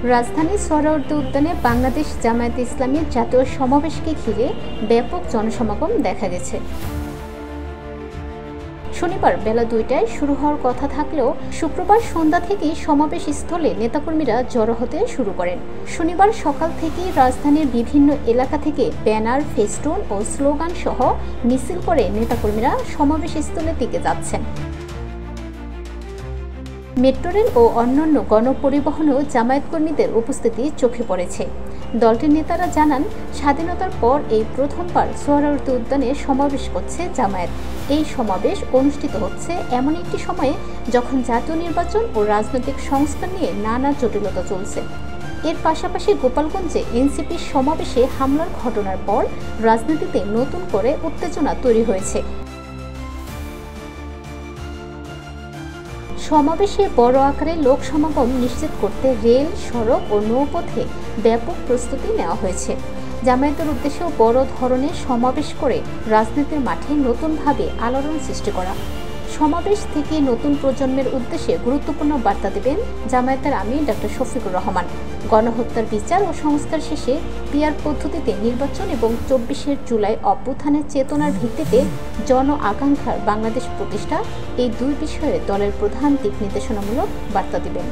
রাজধানীর সোহরাওয়ার্দী উদ্যানে বাংলাদেশ জামায়াতে ইসলামীর জাতীয় সমাবেশকে ঘিরে ব্যাপক জনসমাগম দেখা গেছে। শনিবার বেলা ২টায় শুরু হওয়ার কথা থাকলেও শুক্রবার সন্ধ্যা থেকেই সমাবেশ স্থলে নেতাকর্মীরা জড়ো হতে শুরু করেন। শনিবার সকাল থেকেই রাজধানীর বিভিন্ন এলাকা থেকে ব্যানার, ফেস্টুন ও স্লোগান সহ মিছিল করে নেতাকর্মীরা সমাবেশ স্থলের দিকে যাচ্ছেন। মেট্রো রেল ও অন্যান্য গণপরিবহনেও জামায়াত কর্মীদের উপস্থিতি চোখে পড়েছে। দলটির নেতারা জানান, স্বাধীনতার পর এই প্রথমবার সোহরাওয়ার্দী উদ্যানে সমাবেশ করছে জামায়াত। এই সমাবেশ অনুষ্ঠিত হচ্ছে এমন একটি সময়ে যখন জাতীয় নির্বাচন ও রাজনৈতিক সংস্কার নিয়ে নানা জটিলতা চলছে। এর পাশাপাশি গোপালগঞ্জে এনসিপির সমাবেশে হামলার ঘটনার পর রাজনীতিতে নতুন করে উত্তেজনা তৈরি হয়েছে। সমাবেশে বড় আকারে লোক সমাগম নিশ্চিত করতে রেল, সড়ক ও নৌপথে ব্যাপক প্রস্তুতি নেওয়া হয়েছে। জামায়াতের উদ্দেশ্যেও বড় ধরনের সমাবেশ করে রাজনীতির মাঠে নতুনভাবে আলোড়ন সৃষ্টি করা। সমাবেশ থেকে নতুন প্রজন্মের উদ্দেশ্যে গুরুত্বপূর্ণ বার্তা দেবেন জামায়াতের আমির ডক্টর শফিকুর রহমান। গণহত্যার বিচার ও সংস্কার শেষে পিআর পদ্ধতিতে নির্বাচন এবং ২৪শে জুলাই অভ্যুত্থানের চেতনার ভিত্তিতে জন আকাঙ্ক্ষার বাংলাদেশ প্রতিষ্ঠা, এই দুই বিষয়ে দলের প্রধান দিক নির্দেশনামূলক বার্তা দেবেন।